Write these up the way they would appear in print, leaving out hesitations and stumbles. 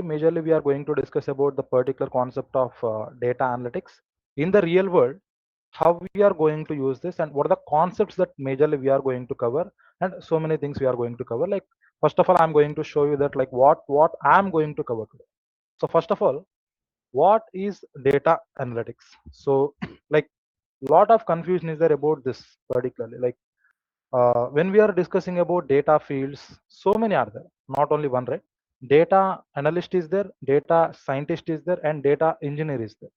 majorly we are going to discuss about the particular concept of data analytics in the real world, how we are going to use this and what are the concepts that majorly we are going to cover, and so many things we are going to cover. Like first of all, I'm going to show you that like what I'm going to cover today. So first of all, what is data analytics? So like lot of confusion is there about this particularly. Like when we are discussing about data fields, so many are there, not only one, right? Data analyst is there, data scientist is there, and data engineer is there.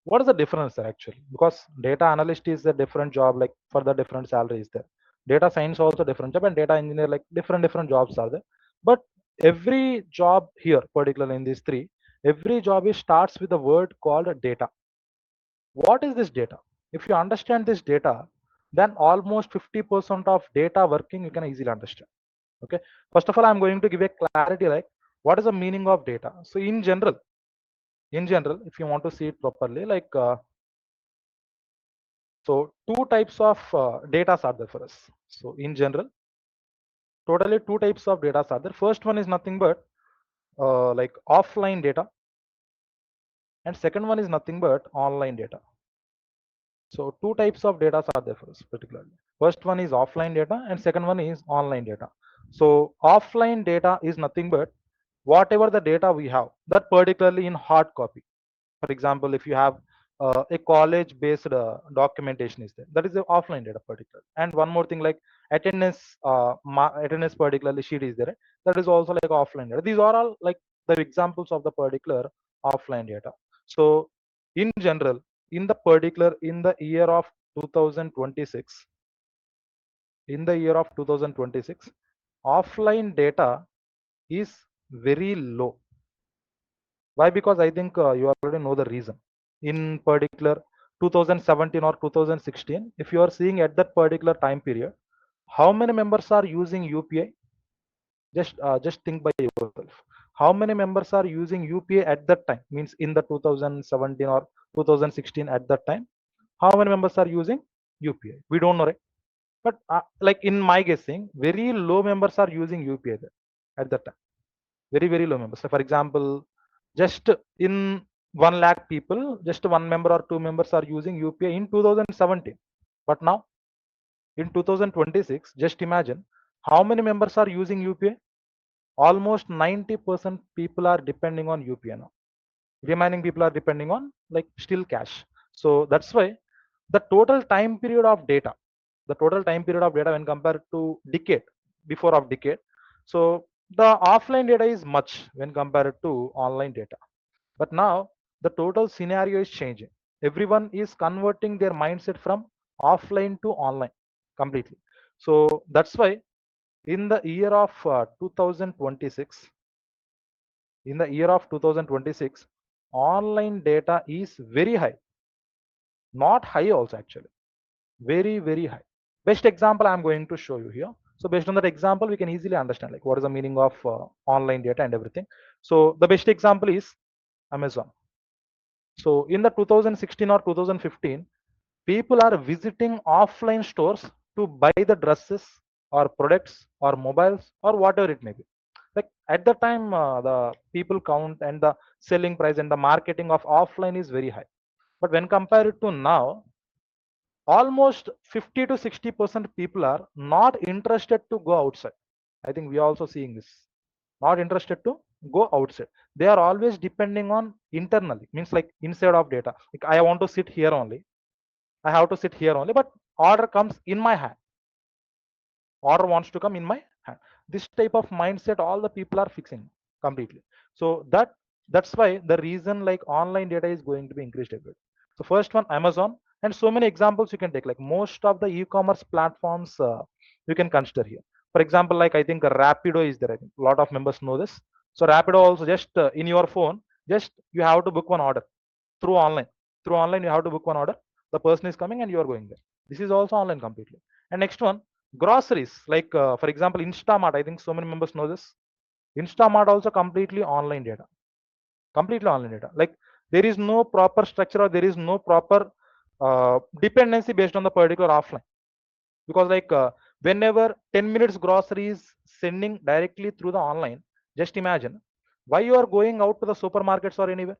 What is the difference there actually? Because data analyst is a different job, like for the different salary is there. Data science also different job, and data engineer, like different jobs are there. But every job here, particularly in these three, every job is starts with a word called data. What is this data? If you understand this data, then almost 50% of data working you can easily understand. Okay, first of all, I'm going to give a clarity like what is the meaning of data. So in general, if you want to see it properly, like so two types of data are there for us. So in general, totally two types of data are there. First one is nothing but like offline data, and second one is nothing but online data. So two types of data are there for us particularly. First one is offline data and second one is online data. So offline data is nothing but whatever the data we have, that particularly in hard copy. For example, if you have a college based documentation is there, that is the offline data particular. And one more thing, like attendance particularly sheet is there, that is also like offline data. These are all like the examples of the particular offline data. So in general, in the particular, in the year of 2026, in the year of 2026, offline data is very low. Why? Because I think you already know the reason. In particular, 2017 or 2016, if you are seeing at that particular time period, how many members are using UPI? Just think by yourself. How many members are using UPI at that time? Means in the 2017 or 2016 at that time, how many members are using UPI? We don't know, right? But like in my guessing, very low members are using UPI there at that time. Very low members. So for example, just in 1 lakh people, just one member or two members are using UPI in 2017. But now in 2026, just imagine how many members are using UPI. Almost 90% people are depending on UPI now. Remaining people are depending on like still cash. So that's why the total time period of data, when compared to decade before of decade, so the offline data is much when compared to online data. But now the total scenario is changing. Everyone is converting their mindset from offline to online completely. So that's why in the year of 2026, in the year of 2026, online data is very high, not high also actually, very high. Best example I'm going to show you here. So based on that example, we can easily understand like what is the meaning of online data and everything. So the best example is Amazon. So in the 2016 or 2015, people are visiting offline stores to buy the dresses or products or mobiles or whatever it may be. Like at the time, the people count and the selling price and the marketing of offline is very high. But when compared to now, almost 50 to 60% people are not interested to go outside. I think we are also seeing this. Not interested to go outside. They are always depending on internally, means like inside of data. Like I want to sit here only. I have to sit here only, but order comes in my hand. Order wants to come in my hand. This type of mindset all the people are fixing completely. So that's why the reason like online data is going to be increased a bit. So first one, Amazon, and so many examples you can take, like most of the e-commerce platforms you can consider here. For example, like I think Rapido is there. I think a lot of members know this. So Rapido also, just in your phone, just you have to book one order through online. Through online you have to book one order. The person is coming and you are going there. This is also online completely. And next one, groceries, like for example, Instamart. I think so many members know this. Instamart also completely online data. Completely online data. Like there is no proper structure or there is no proper dependency based on the particular offline. Because like whenever 10 minutes grocery is sending directly through the online, just imagine Why you are going out to the supermarkets or anywhere?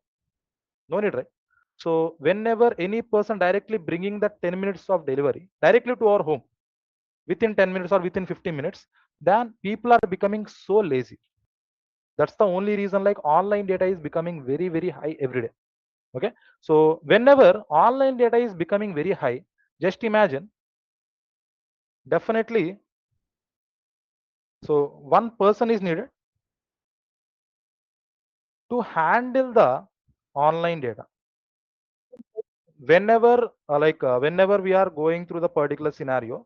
No need, right? So whenever any person directly bringing that 10 minutes of delivery directly to our home within 10 minutes or within 15 minutes, then people are becoming so lazy. That's the only reason like online data is becoming very, very high every day. Okay. So whenever online data is becoming very high, just imagine, definitely, so one person is needed to handle the online data. Whenever whenever we are going through the particular scenario,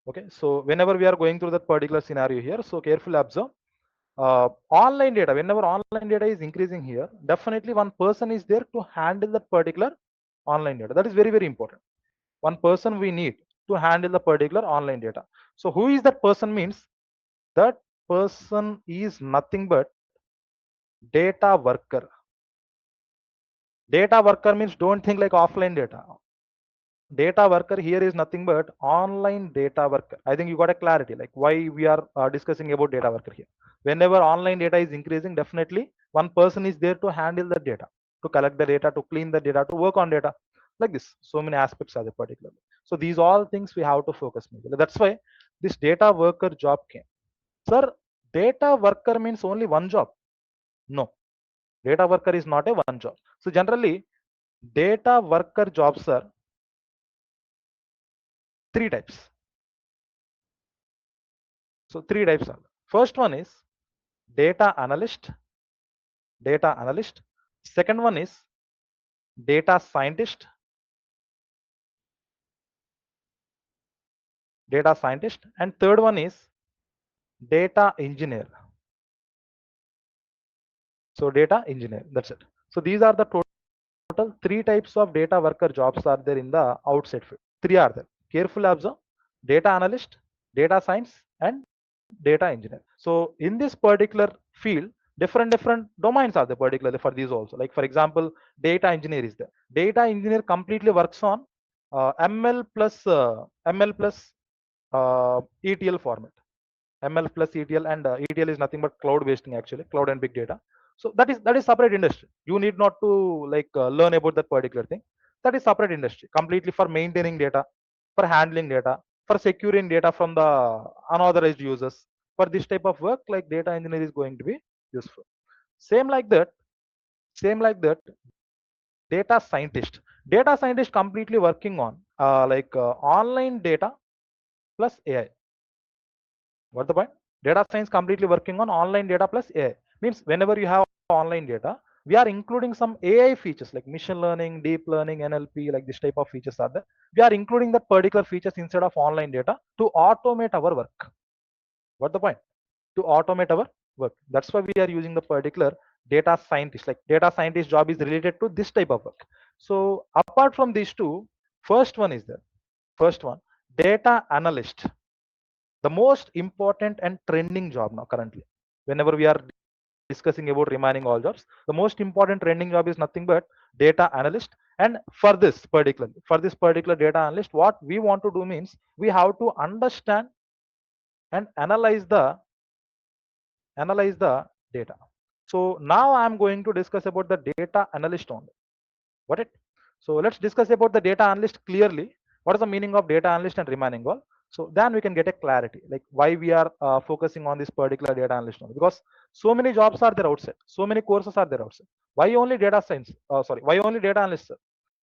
okay, so whenever we are going through that particular scenario here, so carefully observe, online data, whenever online data is increasing here, definitely one person is there to handle that particular online data. That is very, very important. One person we need to handle the particular online data. So who is that person? Means that person is nothing but data worker. Data worker means don't think like offline data. Data worker here is nothing but online data worker. I think you got a clarity like why we are discussing about data worker here. Whenever online data is increasing, definitely one person is there to handle the data, to collect the data, to clean the data, to work on data, like this. So many aspects are there particularly. So these all things we have to focus majorly. That's why this data worker job came. Sir, data worker means only one job? No, data worker is not a one job. So generally, data worker jobs are three types. So three types are. First one is data analyst, data analyst. Second one is data scientist, data scientist. And third one is data engineer. So data engineer, that's it. So these are the total three types of data worker jobs are there in the outside field. Three are there. Carefully observe: data analyst, data science, and data engineer. So in this particular field, different domains are there particularly for these also. Like for example, data engineer is there. Data engineer completely works on ML plus ETL format. ML plus ETL, and ETL is nothing but cloud based actually, cloud and big data. So that is separate industry. You need not to like learn about that particular thing. That is separate industry completely for maintaining data, for handling data, for securing data from the unauthorized users. For this type of work, like data engineer is going to be useful. Same like that. Same like that. Data scientist. Data scientist completely working on online data plus AI. What the point? Data science completely working on online data plus AI. Means whenever you have online data, we are including some AI features like machine learning, deep learning, NLP, like this type of features are there. We are including that particular features instead of online data to automate our work. What the point? To automate our work. That's why we are using the particular data scientist. Like data scientist job is related to this type of work. So apart from these two, first one is there. First one, data analyst, the most important and trending job now currently. Whenever we are discussing about remaining all jobs, the most important trending job is nothing but data analyst. And for this particular data analyst, what we want to do means we have to understand and analyze the data. So now I'm going to discuss about the data analyst only. Got it? So let's discuss about the data analyst clearly. What is the meaning of data analyst and remaining all? So then we can get a clarity like why we are focusing on this particular data analyst only. Because so many jobs are there outside, so many courses are there outside. Why only data science? Why only data analyst?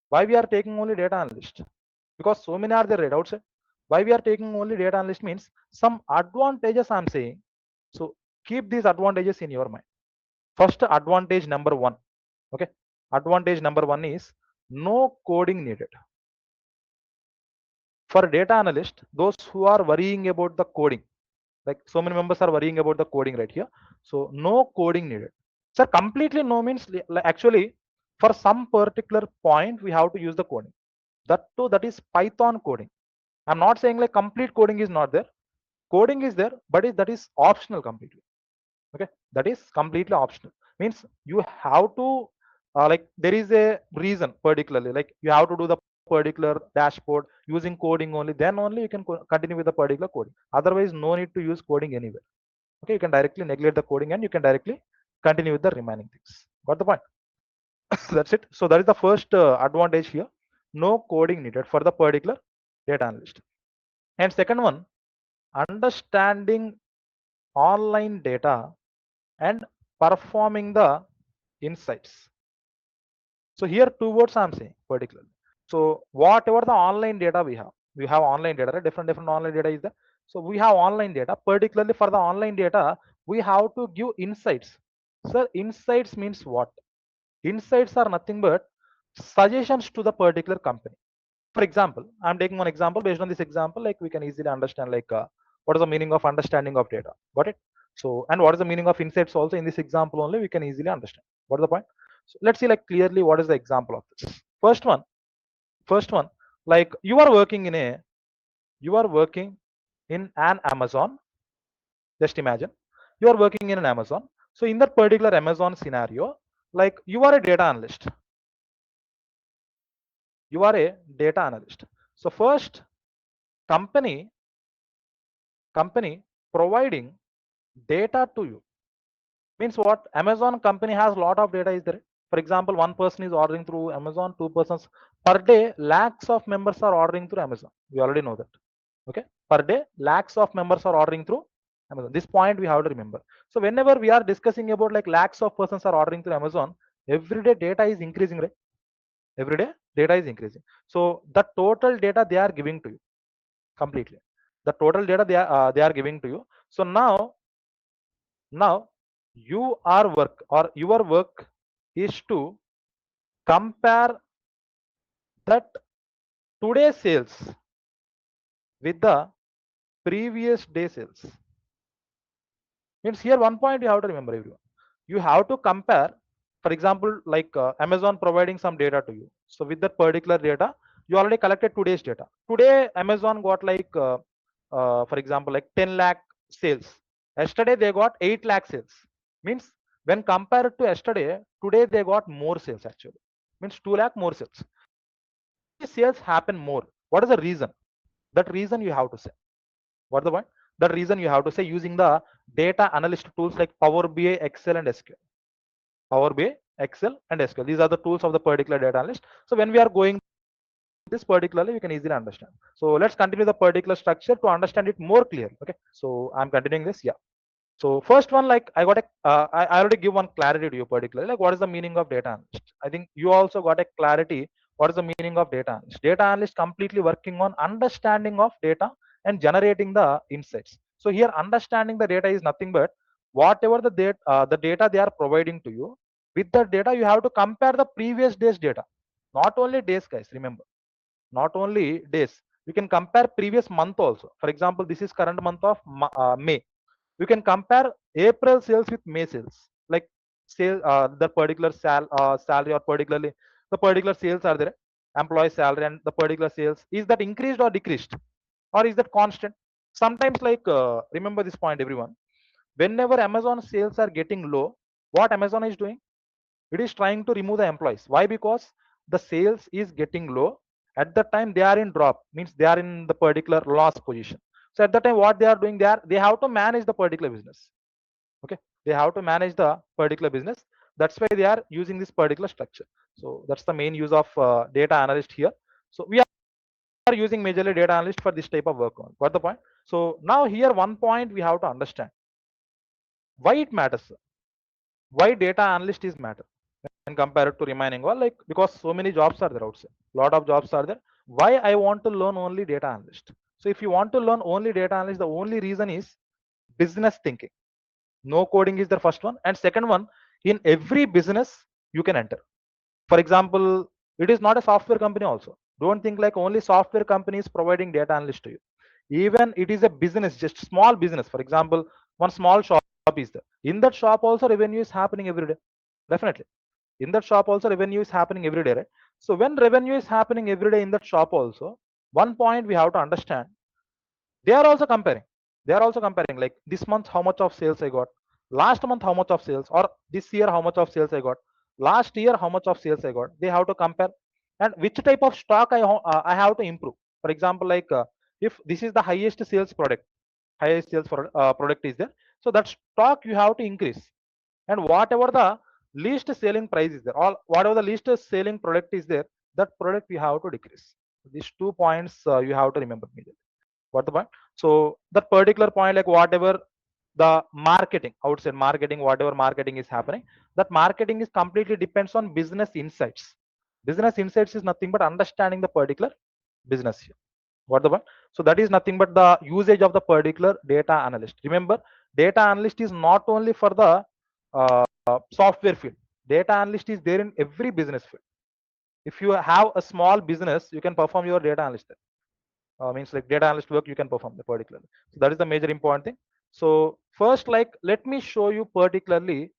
Why we are taking only data analyst? Because so many are there right outside. Why we are taking only data analyst means some advantages I'm saying. So keep these advantages in your mind. First advantage number one. Okay. Advantage number one is no coding needed. For data analyst, those who are worrying about the coding, like so many members are worrying about the coding right here. So no coding needed. Sir, completely no means actually for some particular point we have to use the coding. That too, that is Python coding. I'm not saying like complete coding is not there. Coding is there, but that is optional completely. Okay, that is completely optional. Means you have to like there is a reason particularly like you have to do the particular dashboard using coding only, then only you can continue with the particular coding. Otherwise, no need to use coding anywhere. Okay, you can directly neglect the coding and you can directly continue with the remaining things. Got the point? That's it. So that is the first advantage here. No coding needed for the particular data analyst. And second one, understanding online data and performing the insights. So here two words I'm saying particularly. So whatever the online data we have online data, right? Different online data is there. So we have online data, particularly for the online data, we have to give insights. So insights means what? Insights are nothing but suggestions to the particular company. For example, I'm taking one example. Based on this example, like we can easily understand like what is the meaning of understanding of data. Got it? So, and what is the meaning of insights also in this example only we can easily understand. What is the point? So let's see like clearly what is the example of this. First one, like you are working in an Amazon. Just imagine you are working in an Amazon. So in that particular Amazon scenario, like you are a data analyst. You are a data analyst. So first, company providing data to you means what? Amazon company has a lot of data is there. For example, one person is ordering through Amazon, two persons per day, lakhs of members are ordering through Amazon. We already know that. Okay, per day lakhs of members are ordering through Amazon. This point we have to remember. So whenever we are discussing about like lakhs of persons are ordering through Amazon, everyday data is increasing, right? Every day data is increasing. So the total data they are giving to you completely, the total data they are giving to you. So now you are work or your work is to compare that today's sales with the previous day sales. Means here one point you have to remember, everyone. You have to compare, for example, like Amazon providing some data to you. So with that particular data, you already collected today's data. Today, Amazon got like, for example, like 10 lakh sales. Yesterday, they got 8 lakh sales. Means when compared to yesterday, today they got more sales actually. Means 2 lakh more sales. Sales happen more. What is the reason? That reason you have to say. What the point? The reason you have to say using the data analyst tools like Power BI, Excel, and SQL. Power BI, Excel, and SQL. These are the tools of the particular data analyst. So when we are going this particularly, we can easily understand. So let's continue the particular structure to understand it more clearly. Okay. So I'm continuing this. Yeah. So first one, like I got a, I already give one clarity to you particularly, like what is the meaning of data analyst? I think you also got a clarity. What is the meaning of data analyst? Data analyst completely working on understanding of data and generating the insights. So here understanding the data is nothing but whatever the data they are providing to you. With the data, you have to compare the previous day's data. Not only days, guys, remember. Not only days. You can compare previous month also. For example, this is current month of May. You can compare April sales with May sales, like sale the particular salary or particularly the particular sales are there, employee salary and the particular sales, is that increased or decreased, or is that constant? Sometimes like remember this point, everyone. Whenever Amazon sales are getting low, what Amazon is doing? It is trying to remove the employees. Why? Because the sales is getting low. At the time they are in drop, means they are in the particular loss position. So at the time what they are doing, they have to manage the particular business. Okay, they have to manage the particular business. That's why they are using this particular structure. So that's the main use of data analyst here. So we are using majorly data analyst for this type of work on. Got the point? So now here one point we have to understand why it matters. Why data analyst is matter and compared to remaining one, like because so many jobs are there outside, lot of jobs are there. Why I want to learn only data analyst? So if you want to learn only data analyst, the only reason is business thinking. No coding is the first one, and second one, in every business you can enter. For example, it is not a software company also. Don't think like only software company is providing data analyst to you. Even it is a business, just small business. For example, one small shop is there. In that shop also revenue is happening every day. Definitely in that shop also revenue is happening every day, right? So when revenue is happening every day in that shop also, one point we have to understand, they are also comparing. They are also comparing like this month how much of sales I got, last month how much of sales, or this year how much of sales I got, last year how much of sales I got. They have to compare. and which type of stock I have to improve. For example, like if this is the highest sales product, highest sales product is there, so that stock you have to increase, and whatever the least selling price is there, or whatever the least selling product is there, that product you have to decrease. These 2 points you have to remember immediately. What the point? So that particular point, like whatever the marketing, outside marketing, whatever marketing is happening, that marketing is completely depends on business insights. Business insights is nothing but understanding the particular business here. What the point? So that is nothing but the usage of the particular data analyst. Remember, data analyst is not only for the software field. Data analyst is there in every business field. If you have a small business, you can perform your data analyst there. Means like data analyst work you can perform the particularly. So that is the major important thing. So first, like, let me show you particularly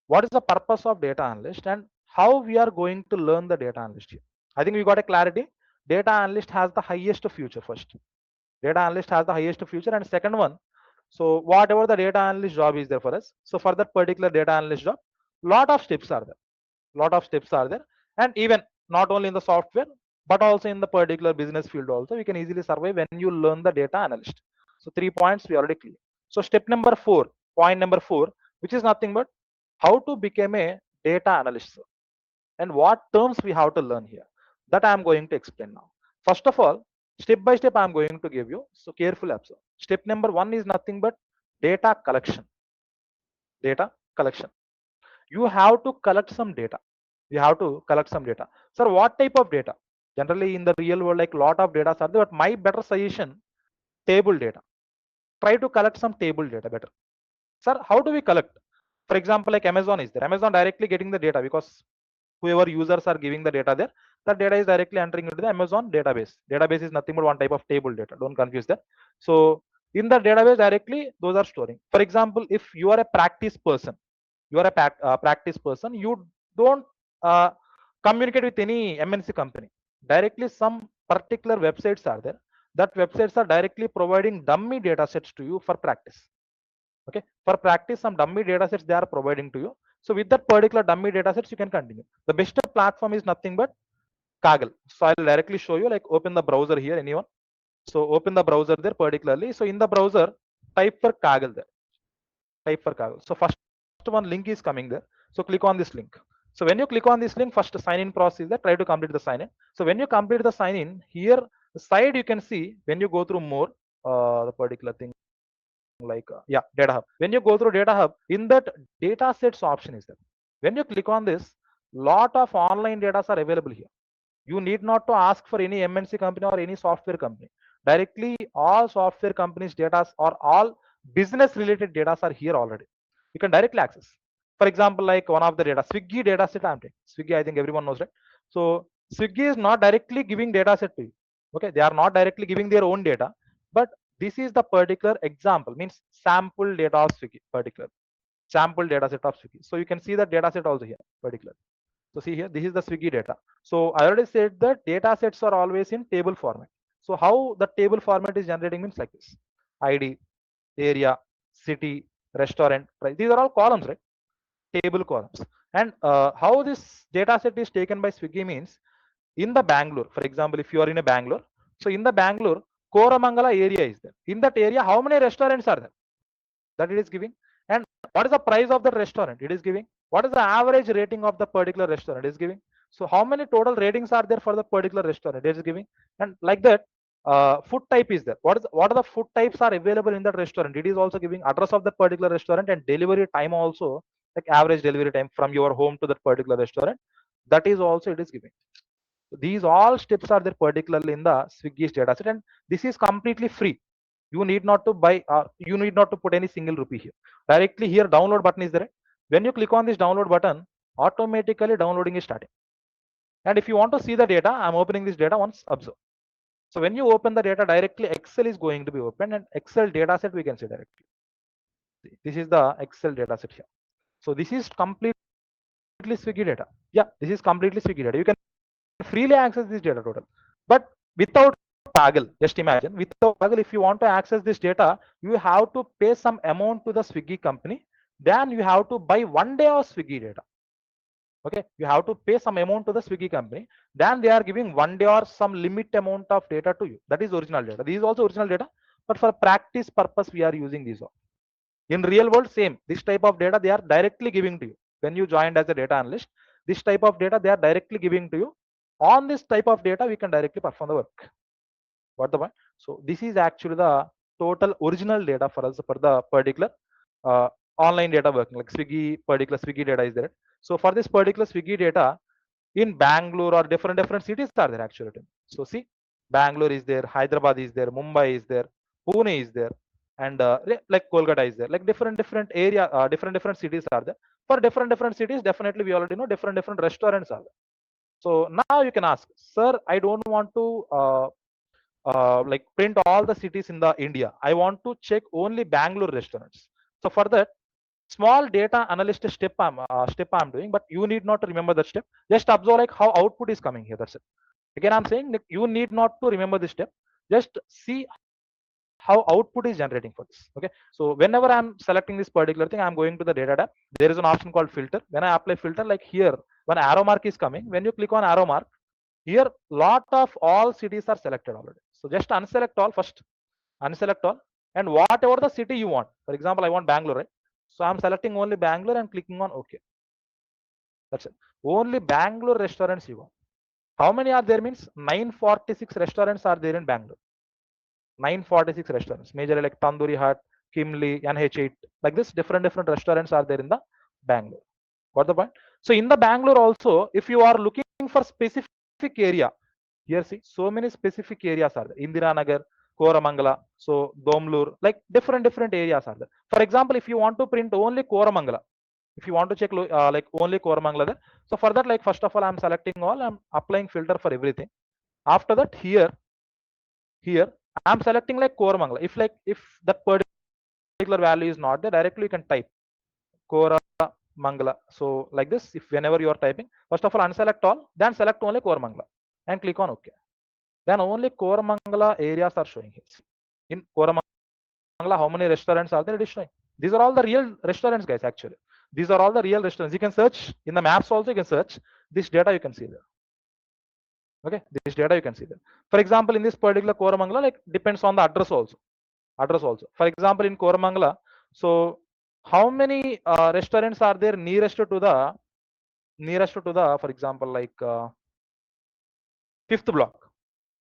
what is the purpose of data analyst and how we are going to learn the data analyst here. I think we got a clarity. Data analyst has the highest future first. Data analyst has the highest future, and second one, so whatever the data analyst job is there for us, so for that particular data analyst job, lot of steps are there, lot of steps are there, and even not only in the software but also in the particular business field also, we can easily survive when you learn the data analyst. So 3 points we already clear. So step number 4, point number 4, which is nothing but how to become a data analyst, and what terms we have to learn here, that I am going to explain now. First of all, step by step I am going to give you, so carefully observe. Step number 1 is nothing but data collection. Data collection, you have to collect some data. You have to collect some data. Sir, what type of data? Generally in the real world, like lot of data are there, but my better suggestion, table data. Try to collect some table data better. Sir, how do we collect? For example, like Amazon is there, Amazon directly getting the data, because whoever users are giving the data there, that data is directly entering into the Amazon database. Database is nothing but one type of table data, don't confuse that. So in the database directly those are storing. For example, if you are a practice person, you are a practice person, you don't uh, communicate with any MNC company directly. Some particular websites are there, that websites are directly providing dummy data sets to you for practice. Okay, for practice some dummy data sets they are providing to you. So with that particular dummy data sets you can continue. The best platform is nothing but Kaggle. So I'll directly show you, like open the browser here, anyone. So open the browser there particularly. So in the browser, type for Kaggle there, type for Kaggle. So first one link is coming there, so click on this link. So when you click on this link, first sign in process is there, try to complete the sign in. So when you complete the sign in here, the side you can see, when you go through more the particular thing, like yeah, data hub. When you go through data hub, in that data sets option is there. When you click on this, lot of online data are available here. You need not to ask for any MNC company or any software company. Directly all software companies data or all business related data are here already. You can directly access. For example, like one of the data, Swiggy data set I'm taking. Swiggy, I think everyone knows, right? So Swiggy is not directly giving data set to you. Okay, they are not directly giving their own data, but this is the particular example, means sample data of Swiggy, particular sample data set of Swiggy. So you can see the data set also here, particular. So see here, this is the Swiggy data. So I already said that data sets are always in table format. So how the table format is generating means like this: ID, area, city, restaurant, price. These are all columns, right? Table columns. And how this data set is taken by Swiggy means, in the Bangalore, for example, if you are in a Bangalore, so in the Bangalore, Koramangala area is there. In that area, how many restaurants are there? That it is giving. And what is the price of the restaurant? It is giving. What is the average rating of the particular restaurant? It is giving. So how many total ratings are there for the particular restaurant? It is giving. And like that, food type is there. What are the food types are available in that restaurant? It is also giving address of that particular restaurant and delivery time also, like average delivery time from your home to that particular restaurant. That is also it is giving. These all steps are there particularly in the Swiggy's dataset, and this is completely free. You need not to buy, you need not to put any single rupee here. Directly here, download button is there. When you click on this download button, automatically downloading is starting. And if you want to see the data, I'm opening this data once, observe. So when you open the data directly, Excel is going to be opened, and Excel dataset we can see directly. This is the Excel dataset here. So this is completely Swiggy data. Yeah, this is completely Swiggy data. You can freely access this data total, but without Kaggle. Just imagine, without Kaggle, if you want to access this data, you have to pay some amount to the Swiggy company. Then you have to buy 1 day of Swiggy data. Okay, you have to pay some amount to the Swiggy company, then they are giving 1 day or some limit amount of data to you. That is original data. This is also original data, but for practice purpose we are using these all. In real world, same, this type of data they are directly giving to you when you joined as a data analyst. This type of data they are directly giving to you. On this type of data we can directly perform the work. What the point? So this is actually the total original data for us for the particular uh, online data working, like particular Swiggy data is there. So for this particular Swiggy data in Bangalore or different cities are there actually. So see, Bangalore is there, Hyderabad is there, Mumbai is there, Pune is there, and like Kolkata is there. Like different area, different cities are there. For different cities, definitely we already know different restaurants are there. So now you can ask, sir, I don't want to like print all the cities in the India. I want to check only Bangalore restaurants. So for that, small data analyst step I'm doing, but you need not to remember that step. Just observe like how output is coming here. That's it. Again, I'm saying that you need not to remember this step. Just see how output is generating for this. Okay. So whenever I'm selecting this particular thing, I'm going to the data tab. There is an option called filter. When I apply filter, like here, when arrow mark is coming, when you click on arrow mark, here lot of all cities are selected already. So just unselect all first, unselect all, and whatever the city you want. For example, I want Bangalore, right? So I'm selecting only Bangalore and clicking on OK. That's it. Only Bangalore restaurants you want. How many are there means 946 restaurants are there in Bangalore. 946 restaurants, majorly like Tandoori Hut, Kimli, NH8, like this different restaurants are there in the Bangalore. Got the point? So in the Bangalore also, if you are looking for specific area, here see so many specific areas are there. Indira Nagar, Koramangala, so Domlur, like different areas are there. For example, if you want to print only Koramangala, if you want to check like only Koramangala there, so for that, like first of all, I'm selecting all, I'm applying filter for everything. After that, here I'm selecting like Koramangala. If that particular value is not there, directly you can type Koramangala. So like this, if whenever you are typing, first of all unselect all, then select only Koramangala and click on OK. Then only Koramangala areas are showing here. In Koramangala, how many restaurants are there? It is showing. These are all the real restaurants, guys. Actually, these are all the real restaurants. You can search in the maps also. You can search this data. You can see there. Okay, this data you can see there. For example, in this particular Koramangala, like depends on the address also. For example, in Koramangala, so how many restaurants are there nearest to the for example, like fifth block?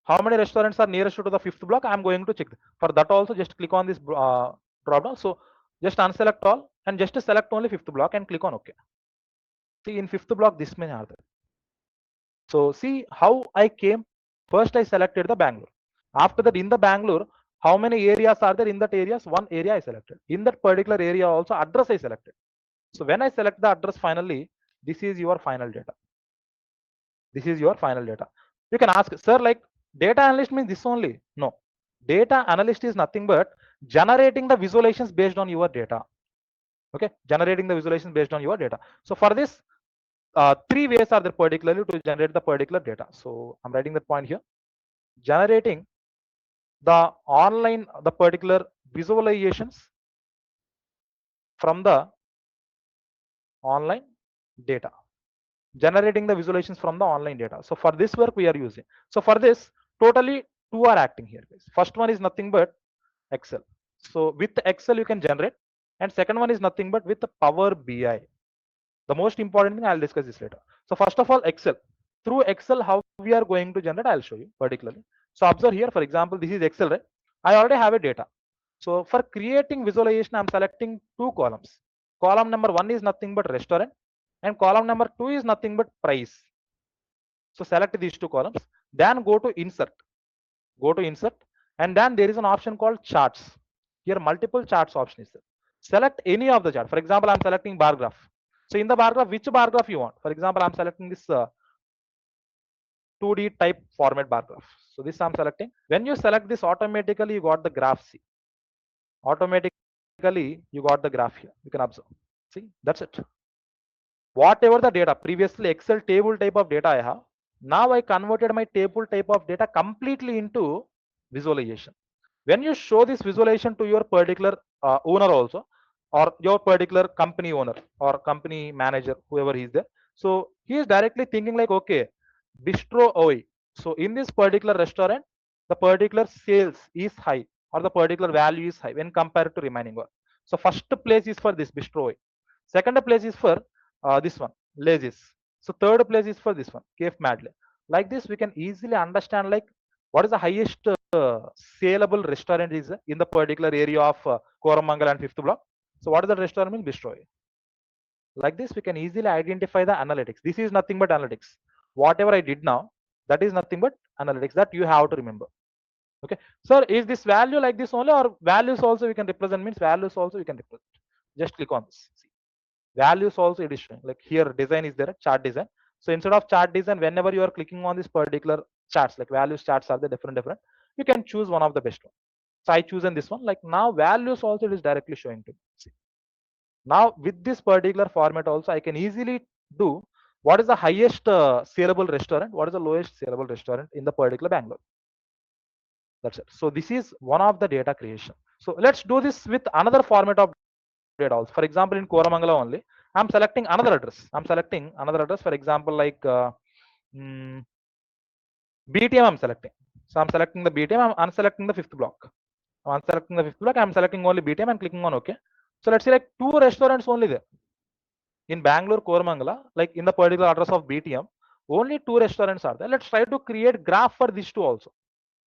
How many restaurants are nearest to the fifth block? I'm going to check. For that also, just click on this drop down. So just unselect all and just select only fifth block and click on OK. See, in fifth block, this many are there. So see how I came. First, I selected the Bangalore. After that, in the Bangalore, how many areas are there in that areas? One area I selected. In that particular area also, address I selected. So when I select the address finally, this is your final data. This is your final data. You can ask, sir, like data analyst means this only? No. Data analyst is nothing but generating the visualizations based on your data. Okay, generating the visualizations based on your data. So for this, three ways are there particularly to generate the particular data. So I'm writing that point here. Generating the particular visualizations from the online data. Generating the visualizations from the online data. So for this work we are using. So for this, totally two are acting here, guys. First one is nothing but Excel. So with Excel you can generate, and second one is nothing but with the Power BI. The most important thing, I'll discuss this later. So first of all, Excel. Through Excel, how we are going to generate, I'll show you particularly. So observe here, for example, this is Excel, right? I already have a data. So for creating visualization, I'm selecting two columns. Column number one is nothing but restaurant, and column number two is nothing but price. So select these two columns, then go to insert. Go to insert, and then there is an option called charts. Here multiple charts option is there. Select any of the chart. For example, I'm selecting bar graph. So in the bar graph, which bar graph you want? For example, I'm selecting this 2D type format bar graph. So this I'm selecting. When you select this, automatically you got the graph. See, automatically you got the graph here. You can observe. See, that's it. Whatever the data, previously Excel table type of data I have, now I converted my table type of data completely into visualization. When you show this visualization to your particular owner also, or your particular company owner or company manager, whoever is there, So he is directly thinking like, okay, bistro OI. So in this particular restaurant, the particular sales is high or the particular value is high when compared to remaining one. So first place is for this bistro OI. Second place is for this one, Lazis. So third place is for this one, Cafe Madle. Like this, we can easily understand like what is the highest saleable restaurant is in the particular area of Koramangala and fifth block. So what is the restaurant mean? Bistro OI. Like this, we can easily identify the analytics. This is nothing but analytics. Whatever I did now, that is nothing but analytics that you have to remember. Okay, sir, is this value like this only, or values also we can represent? Means values also we can represent. Just click on this. See, values also it is showing. Like here, design is there, chart design. So instead of chart design, whenever you are clicking on this particular charts, like values charts are the different, you can choose one of the best one. So I chosen this one. Like now, values also it is directly showing to me. See. Now with this particular format also, I can easily do what is the highest saleable restaurant, what is the lowest saleable restaurant in the particular Bangalore. That's it. So this is one of the data creation. So let's do this with another format of data also. For example, in Koramangala only, I'm selecting another address. I'm selecting another address. For example, like BTM I'm selecting. So I'm selecting the BTM, I'm unselecting the fifth block. I'm unselecting the fifth block, I'm selecting only BTM and clicking on OK. So let's say like 2 restaurants only there. In Bangalore, Koramangala, like in the particular address of BTM, only 2 restaurants are there. Let's try to create graph for these two also.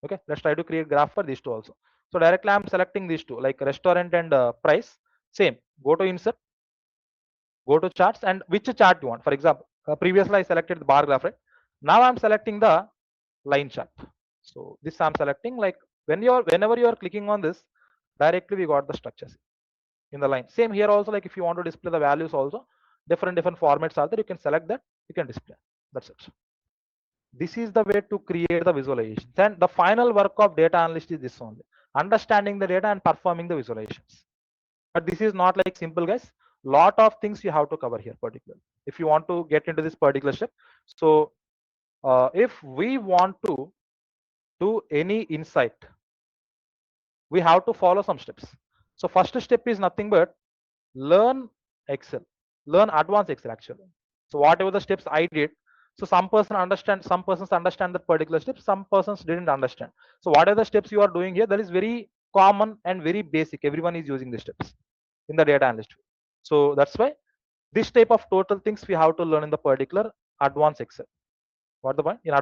Okay, let's try to create graph for these two also. So directly I'm selecting these two, like restaurant and price. Same. Go to insert, go to charts, and which chart you want. For example, previously I selected the bar graph, right? Now I'm selecting the line chart. So this I'm selecting, like whenever you are clicking on this, directly we got the structures in the line. Same here also, like if you want to display the values also, different formats are there. You can select that, you can display. That's it. This is the way to create the visualizations. And the final work of data analyst is this only: understanding the data and performing the visualizations. But this is not like simple, guys. Lot of things you have to cover here, particularly if you want to get into this particular step. So if we want to do any insight, we have to follow some steps. So first step is nothing but learn Excel, learn advanced Excel actually. So whatever the steps I did, so some persons understand that particular step, some persons didn't understand. So what are the steps you are doing here? That is very common and very basic. Everyone is using the steps in the data analyst. So that's why this type of total things we have to learn in the particular advanced Excel. What the point? In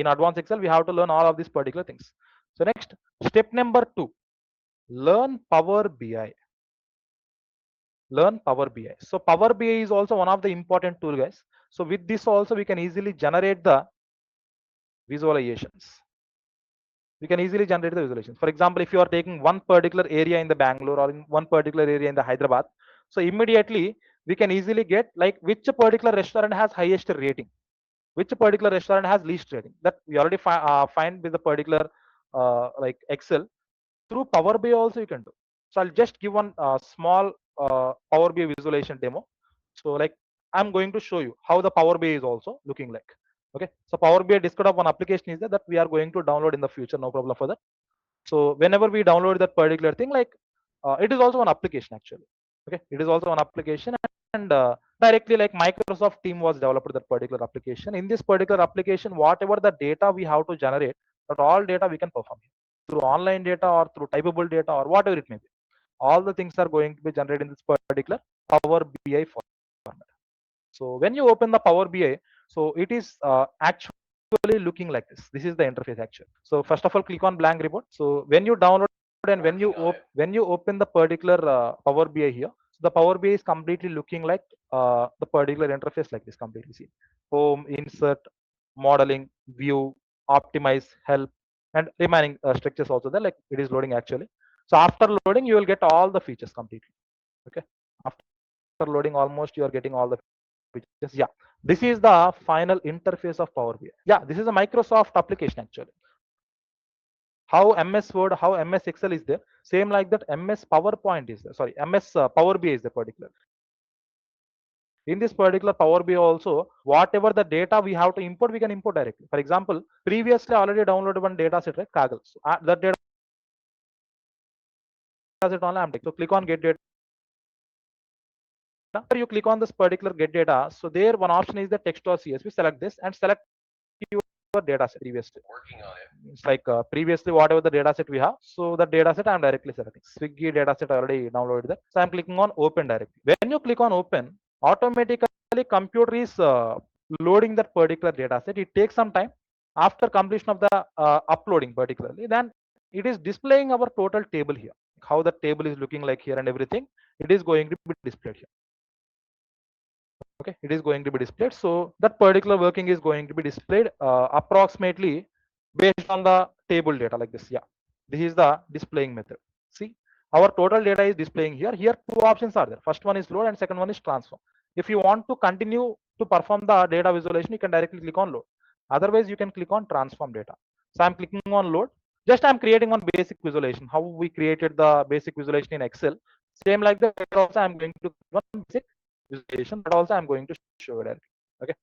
advanced Excel, we have to learn all of these particular things. So next, step number 2, learn Power BI. Learn Power BI. So Power BI is also one of the important tool, guys. So with this also we can easily generate the visualizations. We can easily generate the visualizations. For example, if you are taking one particular area in the Bangalore or in one particular area in the Hyderabad, so immediately we can easily get like which particular restaurant has highest rating, which particular restaurant has least rating. That we already find with the particular like Excel. Through Power BI also you can do. So I'll just give one small Power BI visualization demo. So like I'm going to show you how the Power BI is also looking like. Okay, so Power BI desktop one application is there that we are going to download in the future, no problem for that. So whenever we download that particular thing, like it is also an application actually. Okay, it is also an application, and directly like Microsoft team was developed that particular application. In this particular application, whatever the data we have to generate, that all data we can perform through online data or through typable data or whatever it may be. All the things are going to be generated in this particular Power BI format. So when you open the Power BI, so it is actually looking like this. This is the interface actually. So first of all, click on blank report. So when you download and when you open the particular Power BI here, so the Power BI is completely looking like the particular interface like this, completely seen. Home, insert, modeling, view, optimize, help, and remaining structures also there. Like it is loading actually. So after loading, you will get all the features completely. Okay. After loading, almost you are getting all the features. Yeah. This is the final interface of Power BI. Yeah. This is a Microsoft application actually. How MS Word, how MS Excel is there, same like that MS PowerPoint is there. Sorry, MS Power BI is the particular. In this particular Power BI also, whatever the data we have to import, we can import directly. For example, previously already downloaded one data set, right? Kaggle. So that data set only I'm taking. So click on get data You click on this particular get data. So there one option is the text or CSV. Select this and select your data set previously. It's like previously whatever the data set we have. So the data set I'm directly selecting. Swiggy data set already downloaded that. So I'm clicking on open directly. When you click on open, automatically computer is loading that particular data set. It takes some time. After completion of the uploading particularly, then it is displaying our total table here. How the table is looking like here and everything. It is going to be displayed here. Okay, it is going to be displayed. So that particular working is going to be displayed approximately based on the table data like this. Yeah, this is the displaying method. See, our total data is displaying here. Here two options are there. First one is load and second one is transform. If you want to continue to perform the data visualization, you can directly click on load. Otherwise, you can click on transform data. So I'm clicking on load. Just I'm creating one basic visualization. How we created the basic visualization in Excel. Same like that. Also, I'm going to one basic visualization, but also I'm going to show it. Okay,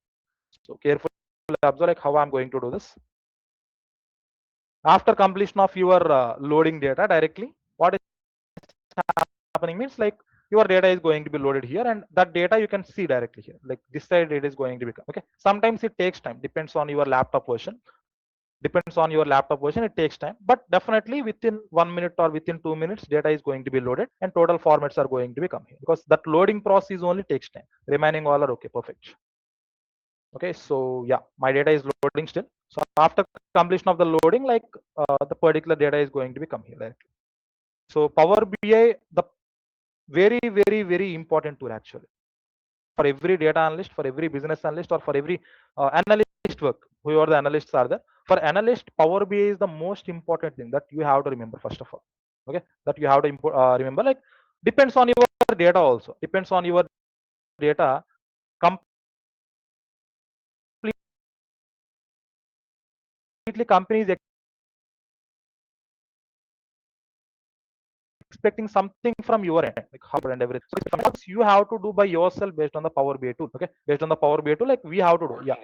so carefully observe like how I'm going to do this. After completion of your loading data directly, what is happening means like your data is going to be loaded here, and that data you can see directly here. Like this side, it is going to become okay. Sometimes it takes time, depends on your laptop version. Depends on your laptop version, it takes time, but definitely within 1 minute or within 2 minutes, data is going to be loaded and total formats are going to become here because that loading process only takes time. Remaining all are okay, perfect. Okay, so yeah, my data is loading still. So after completion of the loading, like the particular data is going to become here directly. So Power BI, the very important tool actually for every data analyst, for every business analyst, or for every analyst work. Whoever the analysts are there, for analyst, Power BI is the most important thing that you have to remember first of all. Okay, that you have to remember. Like depends on your data also. Depends on your data. Completely, company is expecting something from your end, like how and everything. So you have to do by yourself based on the Power BI tool. Okay, based on the Power BI tool, like we have to do. Yeah.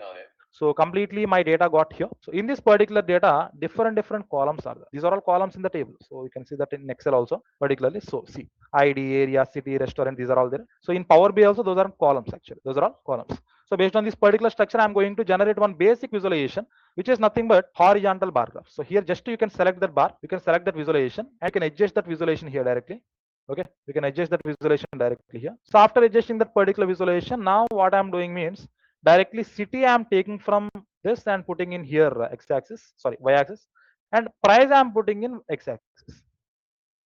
So completely my data got here. So in this particular data, different columns are there. These are all columns in the table. So you can see that in Excel also, particularly. So see, ID, area, city, restaurant, these are all there. So in Power BI also, those are columns actually. Those are all columns. So based on this particular structure, I'm going to generate one basic visualization, which is nothing but horizontal bar graph. So here, just you can select that bar, you can select that visualization, and you can adjust that visualization here directly. Okay, you can adjust that visualization directly here. So after adjusting that particular visualization, now what I'm doing means directly city I'm taking from this and putting in here x-axis, sorry, y-axis, and price I'm putting in x-axis.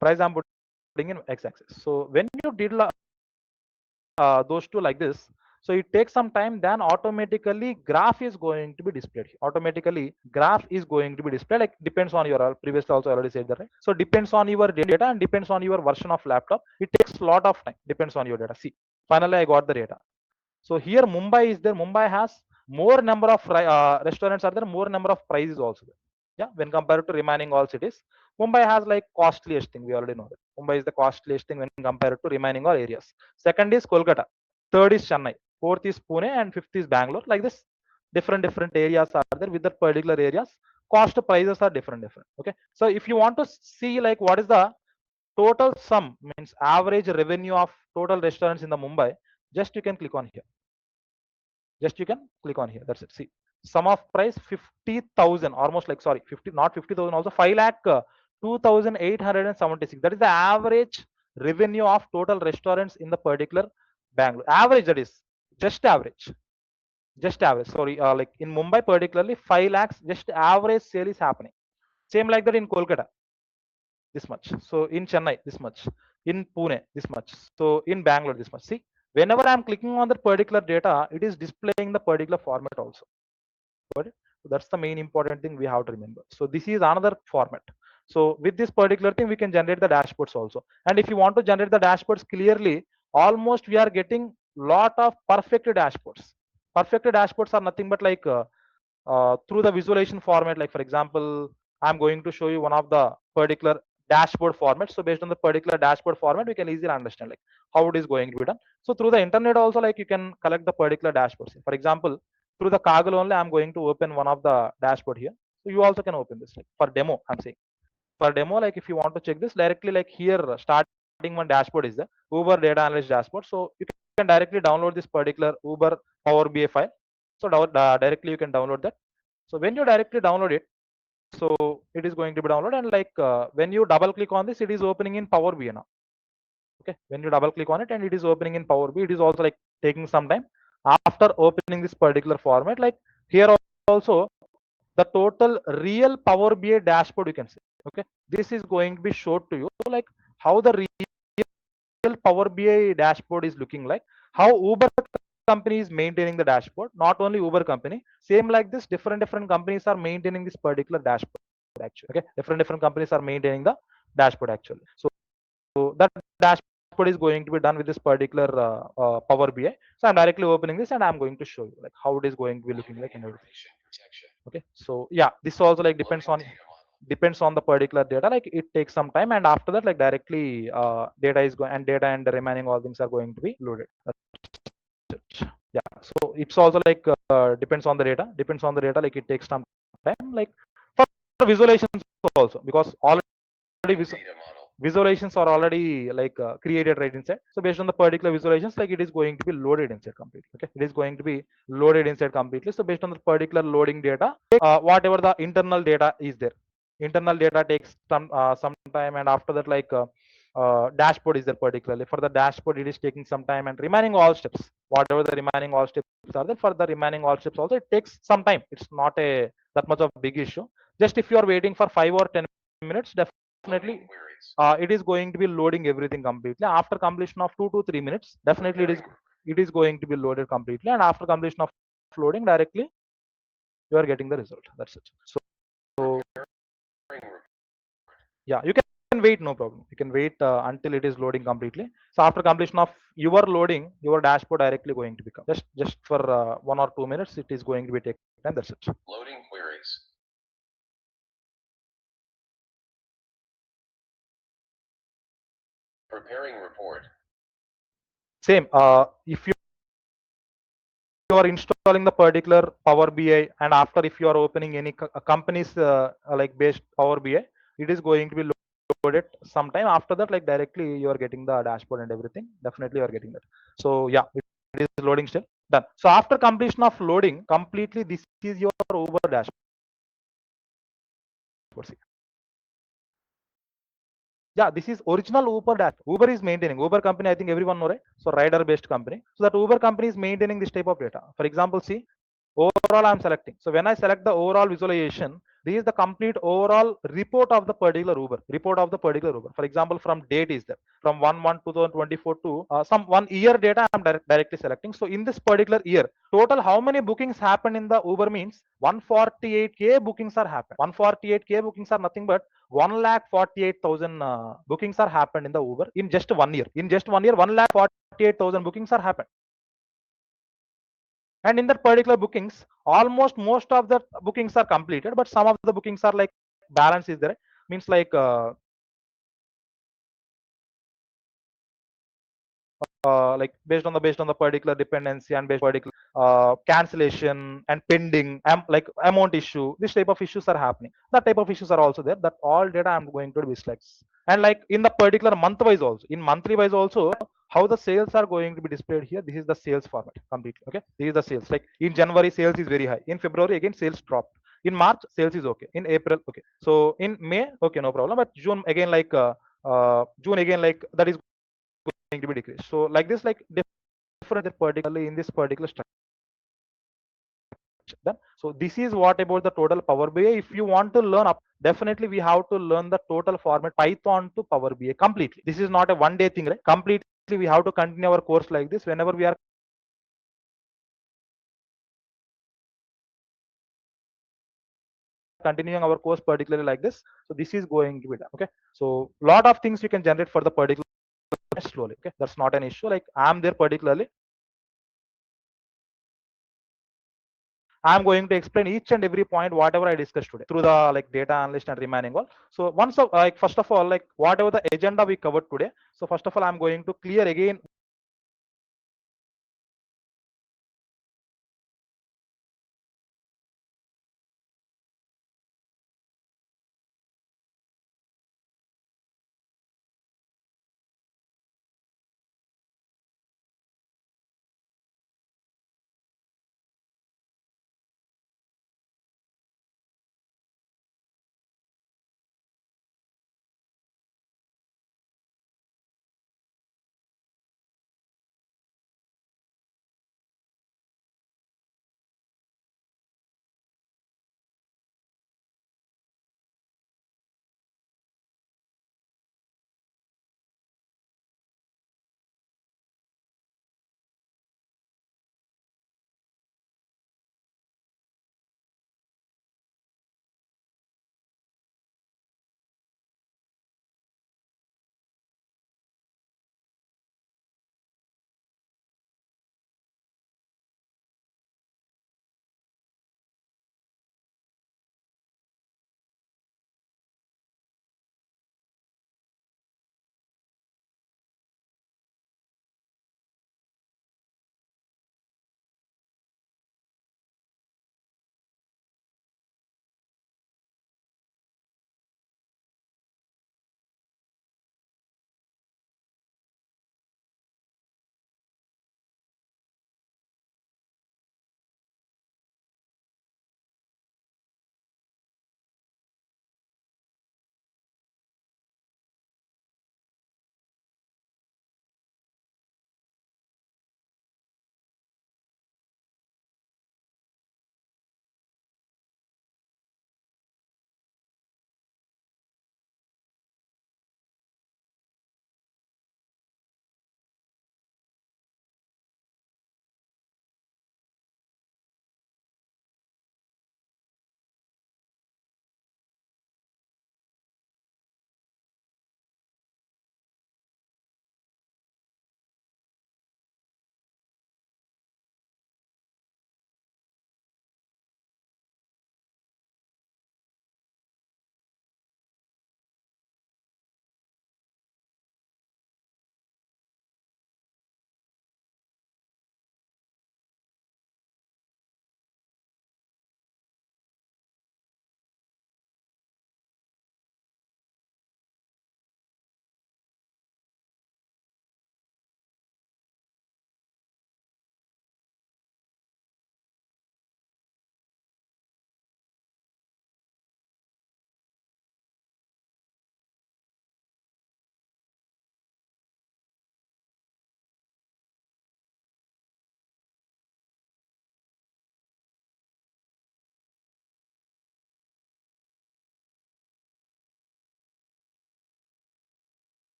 Price I'm putting in x-axis. So when you did those two like this, so it takes some time, then automatically graph is going to be displayed. Automatically graph is going to be displayed, like depends on your previously also already said that, right? So depends on your data and depends on your version of laptop. It takes a lot of time, depends on your data. See, finally I got the data. So here Mumbai is there. Mumbai has more number of restaurants are there, more number of prices also there. Yeah, when compared to remaining all cities, Mumbai has like costliest thing. We already know that Mumbai is the costliest thing when compared to remaining all areas. Second is Kolkata, third is Chennai, fourth is Pune, and fifth is Bangalore. Like this, different areas are there with the particular areas. Cost prices are different. Okay, so if you want to see like what is the total sum means average revenue of total restaurants in the Mumbai, just you can click on here. Just you can click on here. That's it. See, sum of price 50,000, almost like sorry, 50, not 50,000, also 5 lakh 2,876. That is the average revenue of total restaurants in the particular Bangalore. Average, that is just average. Just average. Sorry, like in Mumbai particularly 5 lakhs, just average sale is happening. Same like that in Kolkata, this much. So in Chennai, this much. In Pune, this much. So in Bangalore, this much. See, whenever I'm clicking on that particular data, it is displaying the particular format also. Got it? So that's the main important thing we have to remember. So this is another format. So with this particular thing, we can generate the dashboards also. And if you want to generate the dashboards clearly, almost we are getting lot of perfect dashboards. Perfect dashboards are nothing but like through the visualization format. Like for example, I'm going to show you one of the particular dashboard format. So based on the particular dashboard format, we can easily understand like how it is going to be done. So through the internet also, like you can collect the particular dashboards. For example, through the Kaggle only, I'm going to open one of the dashboard here. So you also can open this like for demo. I'm saying for demo, like if you want to check this directly, like here starting one dashboard is the Uber data analyst dashboard. So you can directly download this particular Uber Power BI file. So directly you can download that. So when you directly download it, so it is going to be downloaded, and like when you double click on this, it is opening in Power BI now. Okay, when you double click on it and it is opening in Power BI, it is also like taking some time. After opening this particular format, like here also the total real Power BI dashboard you can see. Okay, this is going to be showed to you like how the real Power BI dashboard is looking like, how Uber company is maintaining the dashboard. Not only Uber company, same like this, different companies are maintaining this particular dashboard actually. Okay, different companies are maintaining the dashboard actually. So that dashboard is going to be done with this particular Power BI. So I'm directly opening this and I'm going to show you like how it is going to be looking like and everything. Okay, so yeah, this also like depends on the particular data. Like it takes some time, and after that, like directly data is going, and data and the remaining all things are going to be loaded. Yeah, so it's also like depends on the data. Like it takes some time. Like for visualizations also, because already visualizations are already like created right inside. So based on the particular visualizations, like it is going to be loaded inside completely. Okay, it is going to be loaded inside completely. So based on the particular loading data, whatever the internal data is there, internal data takes some time, and after that, like dashboard is there particularly. For the dashboard, it is taking some time, and remaining all steps, whatever the remaining all steps are there, for the remaining all steps also it takes some time. It's not a that much of a big issue. Just if you are waiting for 5 or 10 minutes, definitely it is going to be loading everything completely. After completion of 2 to 3 minutes, definitely it is going to be loaded completely, and after completion of loading, directly you are getting the result. That's it. So yeah, you can wait, no problem. You can wait until it is loading completely. So after completion of your loading, your dashboard directly going to become just for 1 or 2 minutes. It is going to be taken time. That's it. Loading queries. Preparing report. Same. If you are installing the particular Power BI, and after if you are opening any companies like based Power BI, it is going to be loaded sometime. After that, like directly you are getting the dashboard and everything. Definitely you are getting that. So yeah, it is loading still. Done. So after completion of loading completely, this is your Uber dashboard. Yeah, this is original Uber dash. Uber is maintaining. Uber company, I think everyone know, right? So rider based company. So that Uber company is maintaining this type of data. For example, see, overall I'm selecting. So when I select the overall visualization, this is the complete overall report of the particular Uber. For example, from date is there, from 1/1/2024 to some 1 year data I'm directly selecting. So in this particular year, total how many bookings happened in the Uber means 148k bookings are happened. 148k bookings are nothing but 1,48,000 bookings are happened in the Uber in just 1 year. In just 1 year, 1,48,000 bookings are happened. And in that particular bookings, almost most of the bookings are completed, but some of the bookings are like balance is there. Means like based on the particular dependency and based on particular cancellation and pending like amount issue, this type of issues are happening. That type of issues are also there. That all data I'm going to be select. And like in the particular month wise also, in monthly wise also, how the sales are going to be displayed here. This is the sales format completely. Okay, this is the sales. Like in January, sales is very high. In February, again sales dropped. In March, sales is okay. In April, okay. So in May, okay, no problem. But June again, like June again, like that is going to be decreased. So like this, like different particularly in this particular structure. So this is what about the total Power BI. If you want to learn up, definitely we have to learn the total format Python to Power BI completely. This is not a one-day thing, right? Completely we have to continue our course like this. Whenever we are continuing our course particularly like this, so this is going to be done. Okay, so lot of things you can generate for the particular slowly. Okay, that's not an issue. Like I'm there particularly, I'm going to explain each and every point whatever I discussed today through the like data analyst and remaining all. So once of like first of all, like whatever the agenda we covered today, so first of all I'm going to clear again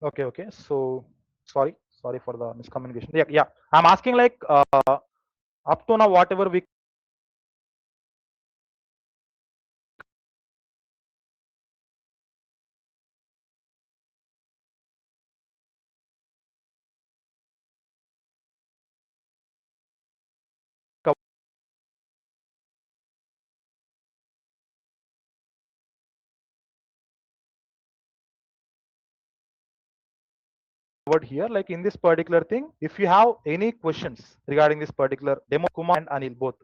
Okay. So sorry for the miscommunication. Yeah. I'm asking like up to now whatever we covered here, like in this particular thing, if you have any questions regarding this particular demo, Kumar and Anil both,